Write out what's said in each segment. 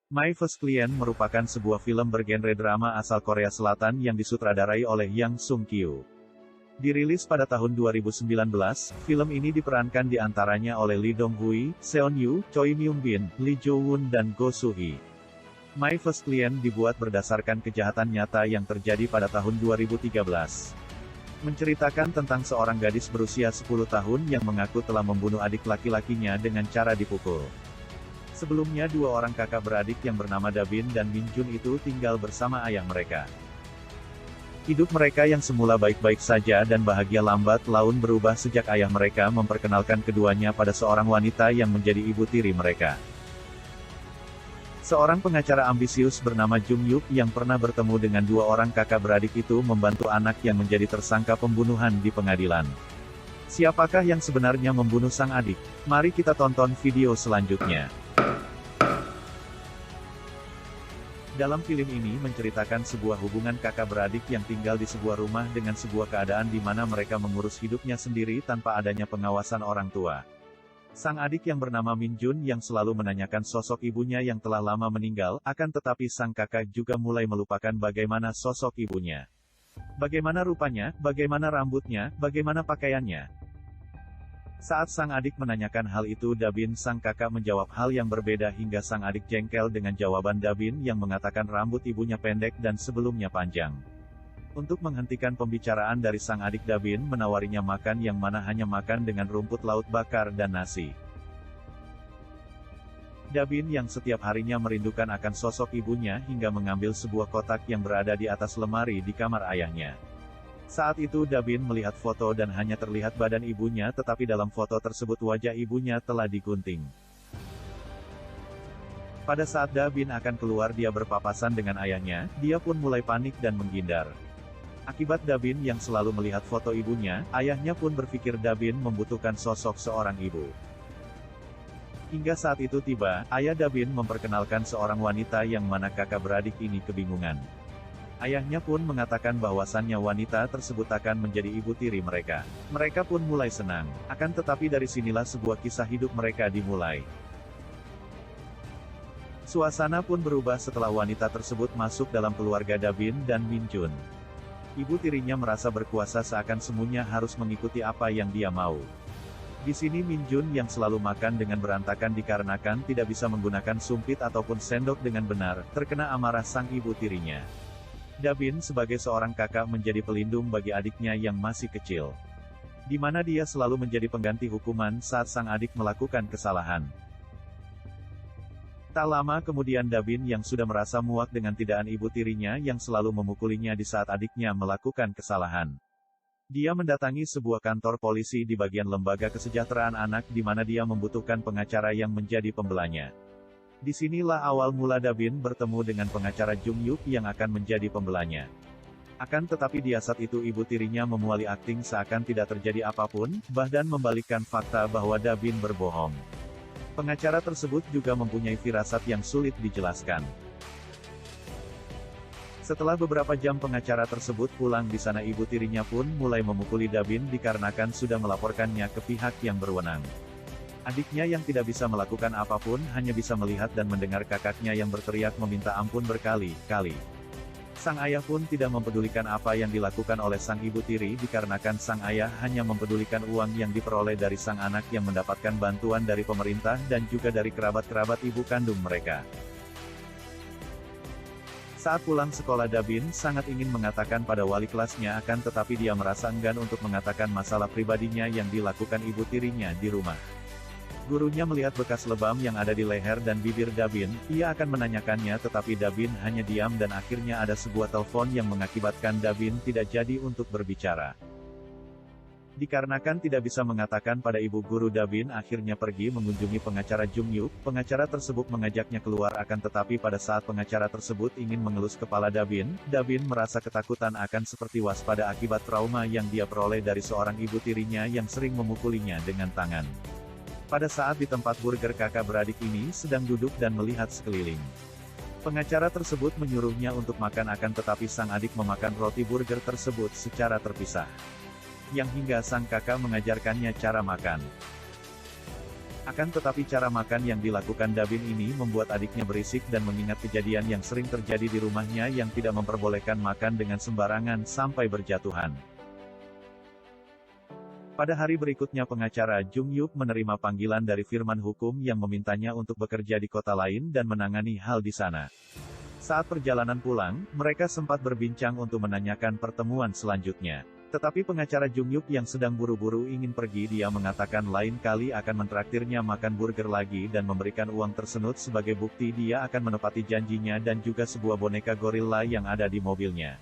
My First Client merupakan sebuah film bergenre drama asal Korea Selatan yang disutradarai oleh Yang Sung Kyu. Dirilis pada tahun 2019, film ini diperankan di antaranya oleh Lee Dong Hui, Seon Yu, Choi Myung Bin, Lee Jo Won dan Go Soo Hee. My First Client dibuat berdasarkan kejahatan nyata yang terjadi pada tahun 2013. Menceritakan tentang seorang gadis berusia 10 tahun yang mengaku telah membunuh adik laki-lakinya dengan cara dipukul. Sebelumnya dua orang kakak beradik yang bernama Da Bin dan Min Jun itu tinggal bersama ayah mereka. Hidup mereka yang semula baik-baik saja dan bahagia lambat laun berubah sejak ayah mereka memperkenalkan keduanya pada seorang wanita yang menjadi ibu tiri mereka. Seorang pengacara ambisius bernama Jung Yuk yang pernah bertemu dengan dua orang kakak beradik itu membantu anak yang menjadi tersangka pembunuhan di pengadilan. Siapakah yang sebenarnya membunuh sang adik? Mari kita tonton video selanjutnya. Dalam film ini menceritakan sebuah hubungan kakak beradik yang tinggal di sebuah rumah dengan sebuah keadaan di mana mereka mengurus hidupnya sendiri tanpa adanya pengawasan orang tua. Sang adik yang bernama Min Jun yang selalu menanyakan sosok ibunya yang telah lama meninggal, akan tetapi sang kakak juga mulai melupakan bagaimana sosok ibunya. Bagaimana rupanya, bagaimana rambutnya, bagaimana pakaiannya. Saat sang adik menanyakan hal itu Da Bin sang kakak menjawab hal yang berbeda hingga sang adik jengkel dengan jawaban Da Bin yang mengatakan rambut ibunya pendek dan sebelumnya panjang. Untuk menghentikan pembicaraan dari sang adik Da Bin menawarinya makan yang mana hanya makan dengan rumput laut bakar dan nasi. Da Bin yang setiap harinya merindukan akan sosok ibunya hingga mengambil sebuah kotak yang berada di atas lemari di kamar ayahnya. Saat itu Da Bin melihat foto dan hanya terlihat badan ibunya tetapi dalam foto tersebut wajah ibunya telah digunting. Pada saat Da Bin akan keluar dia berpapasan dengan ayahnya, dia pun mulai panik dan menghindar. Akibat Da Bin yang selalu melihat foto ibunya, ayahnya pun berpikir Da Bin membutuhkan sosok seorang ibu. Hingga saat itu tiba, ayah Da Bin memperkenalkan seorang wanita yang mana kakak beradik ini kebingungan. Ayahnya pun mengatakan bahwasannya wanita tersebut akan menjadi ibu tiri mereka. Mereka pun mulai senang. Akan tetapi dari sinilah sebuah kisah hidup mereka dimulai. Suasana pun berubah setelah wanita tersebut masuk dalam keluarga Da Bin dan Min Jun. Ibu tirinya merasa berkuasa seakan semuanya harus mengikuti apa yang dia mau. Di sini Min Jun yang selalu makan dengan berantakan dikarenakan tidak bisa menggunakan sumpit ataupun sendok dengan benar, terkena amarah sang ibu tirinya. Da Bin sebagai seorang kakak menjadi pelindung bagi adiknya yang masih kecil. Di mana dia selalu menjadi pengganti hukuman saat sang adik melakukan kesalahan. Tak lama kemudian Da Bin yang sudah merasa muak dengan tindakan ibu tirinya yang selalu memukulinya di saat adiknya melakukan kesalahan. Dia mendatangi sebuah kantor polisi di bagian lembaga kesejahteraan anak di mana dia membutuhkan pengacara yang menjadi pembelanya. Disinilah awal mula Da Bin bertemu dengan pengacara Jung Yuk yang akan menjadi pembelanya. Akan tetapi di saat itu ibu tirinya memuali akting seakan tidak terjadi apapun, bahkan membalikkan fakta bahwa Da Bin berbohong. Pengacara tersebut juga mempunyai firasat yang sulit dijelaskan. Setelah beberapa jam pengacara tersebut pulang di sana ibu tirinya pun mulai memukuli Da Bin dikarenakan sudah melaporkannya ke pihak yang berwenang. Adiknya yang tidak bisa melakukan apapun hanya bisa melihat dan mendengar kakaknya yang berteriak meminta ampun berkali-kali. Sang ayah pun tidak mempedulikan apa yang dilakukan oleh sang ibu tiri dikarenakan sang ayah hanya mempedulikan uang yang diperoleh dari sang anak yang mendapatkan bantuan dari pemerintah dan juga dari kerabat-kerabat ibu kandung mereka. Saat pulang sekolah Da Bin sangat ingin mengatakan pada wali kelasnya akan tetapi dia merasa enggan untuk mengatakan masalah pribadinya yang dilakukan ibu tirinya di rumah. Gurunya melihat bekas lebam yang ada di leher dan bibir Da Bin, ia akan menanyakannya tetapi Da Bin hanya diam dan akhirnya ada sebuah telepon yang mengakibatkan Da Bin tidak jadi untuk berbicara. Dikarenakan tidak bisa mengatakan pada ibu guru Da Bin akhirnya pergi mengunjungi pengacara Jung Yuk, pengacara tersebut mengajaknya keluar akan tetapi pada saat pengacara tersebut ingin mengelus kepala Da Bin merasa ketakutan akan seperti waspada akibat trauma yang dia peroleh dari seorang ibu tirinya yang sering memukulinya dengan tangan. Pada saat di tempat burger kakak beradik ini sedang duduk dan melihat sekeliling. Pengacara tersebut menyuruhnya untuk makan akan tetapi sang adik memakan roti burger tersebut secara terpisah. Yang hingga sang kakak mengajarkannya cara makan. Akan tetapi cara makan yang dilakukan Dabin ini membuat adiknya berisik dan mengingat kejadian yang sering terjadi di rumahnya yang tidak memperbolehkan makan dengan sembarangan sampai berjatuhan. Pada hari berikutnya pengacara Jung Yup menerima panggilan dari firman hukum yang memintanya untuk bekerja di kota lain dan menangani hal di sana. Saat perjalanan pulang, mereka sempat berbincang untuk menanyakan pertemuan selanjutnya. Tetapi pengacara Jung Yup yang sedang buru-buru ingin pergi, dia mengatakan lain kali akan mentraktirnya makan burger lagi dan memberikan uang tersenut sebagai bukti dia akan menepati janjinya dan juga sebuah boneka gorila yang ada di mobilnya.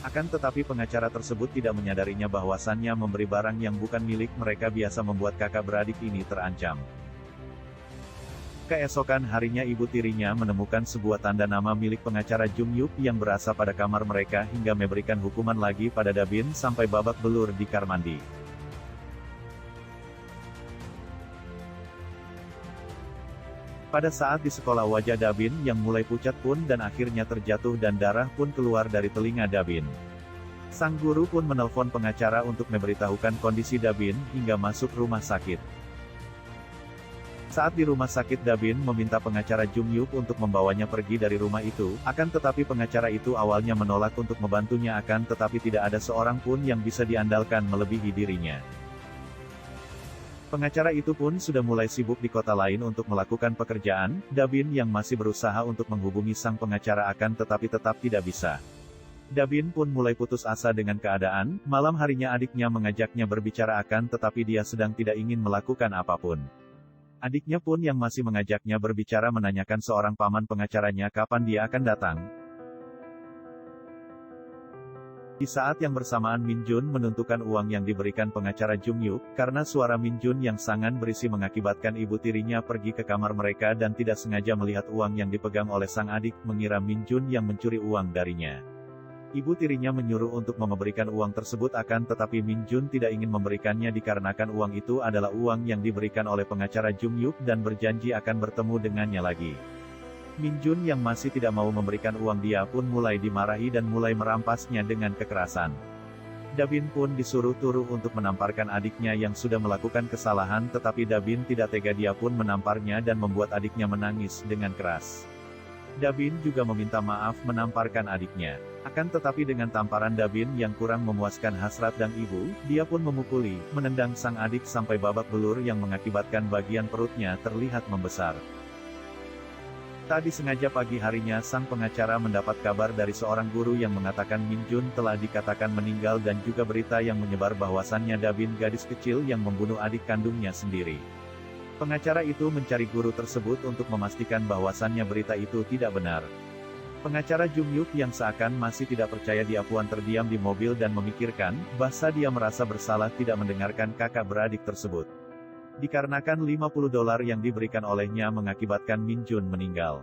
Akan tetapi pengacara tersebut tidak menyadarinya bahwasannya memberi barang yang bukan milik mereka biasa membuat kakak beradik ini terancam. Keesokan harinya ibu tirinya menemukan sebuah tanda nama milik pengacara Jung Yup yang berasa pada kamar mereka hingga memberikan hukuman lagi pada Dabin sampai babak belur di kamar mandi. Pada saat di sekolah wajah Dabin yang mulai pucat pun dan akhirnya terjatuh dan darah pun keluar dari telinga Dabin. Sang guru pun menelpon pengacara untuk memberitahukan kondisi Dabin hingga masuk rumah sakit. Saat di rumah sakit Dabin meminta pengacara Jung Yup untuk membawanya pergi dari rumah itu, akan tetapi pengacara itu awalnya menolak untuk membantunya akan tetapi tidak ada seorang pun yang bisa diandalkan melebihi dirinya. Pengacara itu pun sudah mulai sibuk di kota lain untuk melakukan pekerjaan, Dabin yang masih berusaha untuk menghubungi sang pengacara akan tetapi tetap tidak bisa. Dabin pun mulai putus asa dengan keadaan, malam harinya adiknya mengajaknya berbicara akan tetapi dia sedang tidak ingin melakukan apapun. Adiknya pun yang masih mengajaknya berbicara menanyakan seorang paman pengacaranya kapan dia akan datang. Di saat yang bersamaan Min Jun menentukan uang yang diberikan pengacara Jung Yup, karena suara Min Jun yang sangat berisi mengakibatkan ibu tirinya pergi ke kamar mereka dan tidak sengaja melihat uang yang dipegang oleh sang adik, mengira Min Jun yang mencuri uang darinya. Ibu tirinya menyuruh untuk memberikan uang tersebut akan tetapi Min Jun tidak ingin memberikannya dikarenakan uang itu adalah uang yang diberikan oleh pengacara Jung Yup dan berjanji akan bertemu dengannya lagi. Min Jun yang masih tidak mau memberikan uang dia pun mulai dimarahi dan mulai merampasnya dengan kekerasan. Dabin pun disuruh turun untuk menamparkan adiknya yang sudah melakukan kesalahan tetapi Dabin tidak tega dia pun menamparnya dan membuat adiknya menangis dengan keras. Dabin juga meminta maaf menamparkan adiknya. Akan tetapi dengan tamparan Dabin yang kurang memuaskan hasrat dan ibu, dia pun memukuli, menendang sang adik sampai babak belur yang mengakibatkan bagian perutnya terlihat membesar. Tak disengaja pagi harinya sang pengacara mendapat kabar dari seorang guru yang mengatakan Min Jun telah dikatakan meninggal dan juga berita yang menyebar bahwasannya Dabin gadis kecil yang membunuh adik kandungnya sendiri. Pengacara itu mencari guru tersebut untuk memastikan bahwasannya berita itu tidak benar. Pengacara Jung Yup yang seakan masih tidak percaya dia pun terdiam di mobil dan memikirkan, bahwa dia merasa bersalah tidak mendengarkan kakak beradik tersebut. Dikarenakan $50 yang diberikan olehnya mengakibatkan Min Jun meninggal.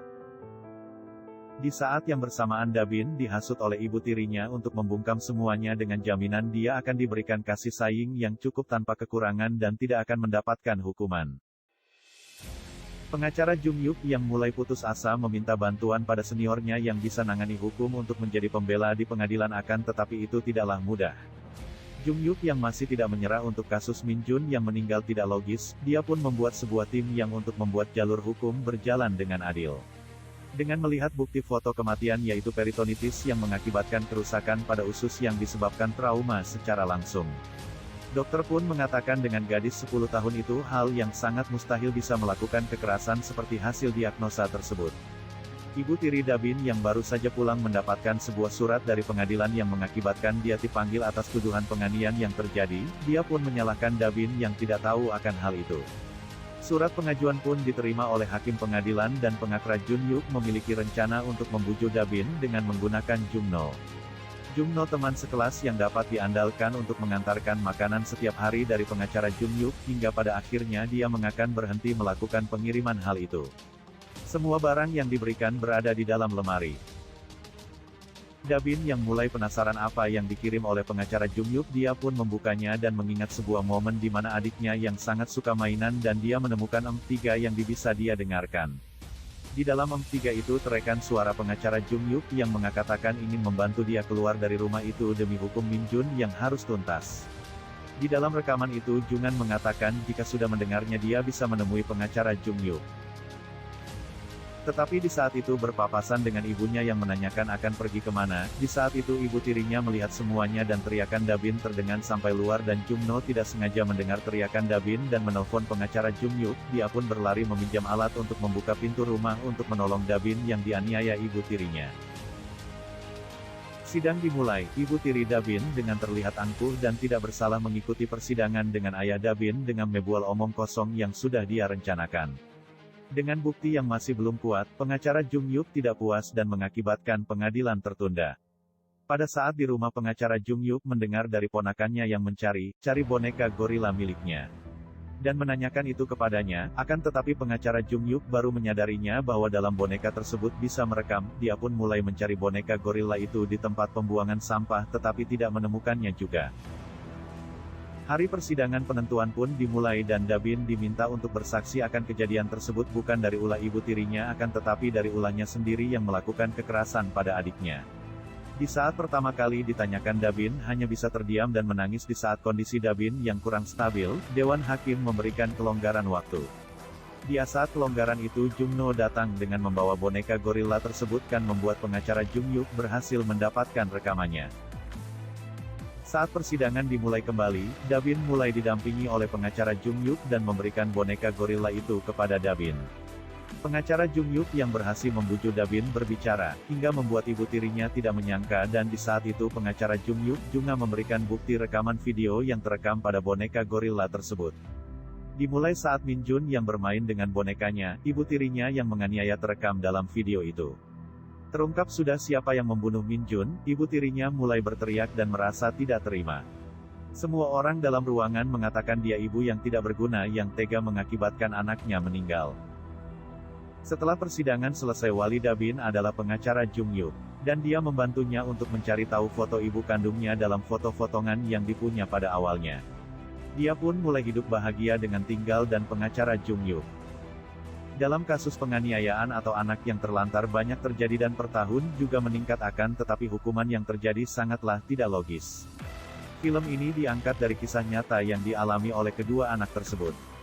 Di saat yang bersamaan Dabin dihasut oleh ibu tirinya untuk membungkam semuanya dengan jaminan dia akan diberikan kasih sayang yang cukup tanpa kekurangan dan tidak akan mendapatkan hukuman. Pengacara Jung Yup yang mulai putus asa meminta bantuan pada seniornya yang bisa nangani hukum untuk menjadi pembela di pengadilan akan tetapi itu tidaklah mudah. Jung Yup yang masih tidak menyerah untuk kasus Min Jun yang meninggal tidak logis, dia pun membuat sebuah tim yang untuk membuat jalur hukum berjalan dengan adil. Dengan melihat bukti foto kematian yaitu peritonitis yang mengakibatkan kerusakan pada usus yang disebabkan trauma secara langsung. Dokter pun mengatakan dengan gadis 10 tahun itu hal yang sangat mustahil bisa melakukan kekerasan seperti hasil diagnosa tersebut. Ibu tiri Dabin yang baru saja pulang mendapatkan sebuah surat dari pengadilan yang mengakibatkan dia dipanggil atas tuduhan penganiayaan yang terjadi, dia pun menyalahkan Dabin yang tidak tahu akan hal itu. Surat pengajuan pun diterima oleh hakim pengadilan dan pengacara Jung Yup memiliki rencana untuk membujuk Dabin dengan menggunakan Jungno. Jungno teman sekelas yang dapat diandalkan untuk mengantarkan makanan setiap hari dari pengacara Jung Yup hingga pada akhirnya dia mengakan berhenti melakukan pengiriman hal itu. Semua barang yang diberikan berada di dalam lemari. Dabin yang mulai penasaran apa yang dikirim oleh pengacara Jung Yup dia pun membukanya dan mengingat sebuah momen di mana adiknya yang sangat suka mainan dan dia menemukan MP3 yang bisa dia dengarkan. Di dalam MP3 itu terekam suara pengacara Jung Yup yang mengatakan ingin membantu dia keluar dari rumah itu demi hukum Min Jun yang harus tuntas. Di dalam rekaman itu Jungan mengatakan jika sudah mendengarnya dia bisa menemui pengacara Jung Yuk. Tetapi di saat itu berpapasan dengan ibunya yang menanyakan akan pergi kemana. Di saat itu ibu tirinya melihat semuanya dan teriakan Dabin terdengar sampai luar dan Jungno tidak sengaja mendengar teriakan Dabin dan menelpon pengacara Jung Yuk. Dia pun berlari meminjam alat untuk membuka pintu rumah untuk menolong Dabin yang dianiaya ibu tirinya. Sidang dimulai, ibu tiri Dabin dengan terlihat angkuh dan tidak bersalah mengikuti persidangan dengan ayah Dabin dengan membual omong kosong yang sudah dia rencanakan. Dengan bukti yang masih belum kuat, pengacara Jung Yuk tidak puas dan mengakibatkan pengadilan tertunda. Pada saat di rumah pengacara Jung Yuk mendengar dari ponakannya yang mencari boneka gorila miliknya. Dan menanyakan itu kepadanya, akan tetapi pengacara Jung Yuk baru menyadarinya bahwa dalam boneka tersebut bisa merekam. Dia pun mulai mencari boneka gorila itu di tempat pembuangan sampah tetapi tidak menemukannya juga. Hari persidangan penentuan pun dimulai dan Dabin diminta untuk bersaksi akan kejadian tersebut bukan dari ulah ibu tirinya akan tetapi dari ulahnya sendiri yang melakukan kekerasan pada adiknya. Di saat pertama kali ditanyakan Dabin hanya bisa terdiam dan menangis. Di saat kondisi Dabin yang kurang stabil, Dewan Hakim memberikan kelonggaran waktu. Di saat kelonggaran itu Jungno datang dengan membawa boneka gorila tersebut kan membuat pengacara Jung Yuk berhasil mendapatkan rekamannya. Saat persidangan dimulai kembali, Dabin mulai didampingi oleh pengacara Jung Yuk dan memberikan boneka gorila itu kepada Dabin. Pengacara Jung Yuk yang berhasil membujuk Dabin berbicara, hingga membuat ibu tirinya tidak menyangka dan di saat itu pengacara Jung Yuk juga memberikan bukti rekaman video yang terekam pada boneka gorila tersebut. Dimulai saat Min Jun yang bermain dengan bonekanya, ibu tirinya yang menganiaya terekam dalam video itu. Terungkap sudah siapa yang membunuh Min Jun, ibu tirinya mulai berteriak dan merasa tidak terima. Semua orang dalam ruangan mengatakan dia ibu yang tidak berguna yang tega mengakibatkan anaknya meninggal. Setelah persidangan selesai wali Dabin adalah pengacara Jung Yuk, dan dia membantunya untuk mencari tahu foto ibu kandungnya dalam foto-fotongan yang dipunya pada awalnya. Dia pun mulai hidup bahagia dengan tinggal dan pengacara Jung Yuk. Dalam kasus penganiayaan atau anak yang terlantar banyak terjadi dan per tahun juga meningkat akan tetapi hukuman yang terjadi sangatlah tidak logis. Film ini diangkat dari kisah nyata yang dialami oleh kedua anak tersebut.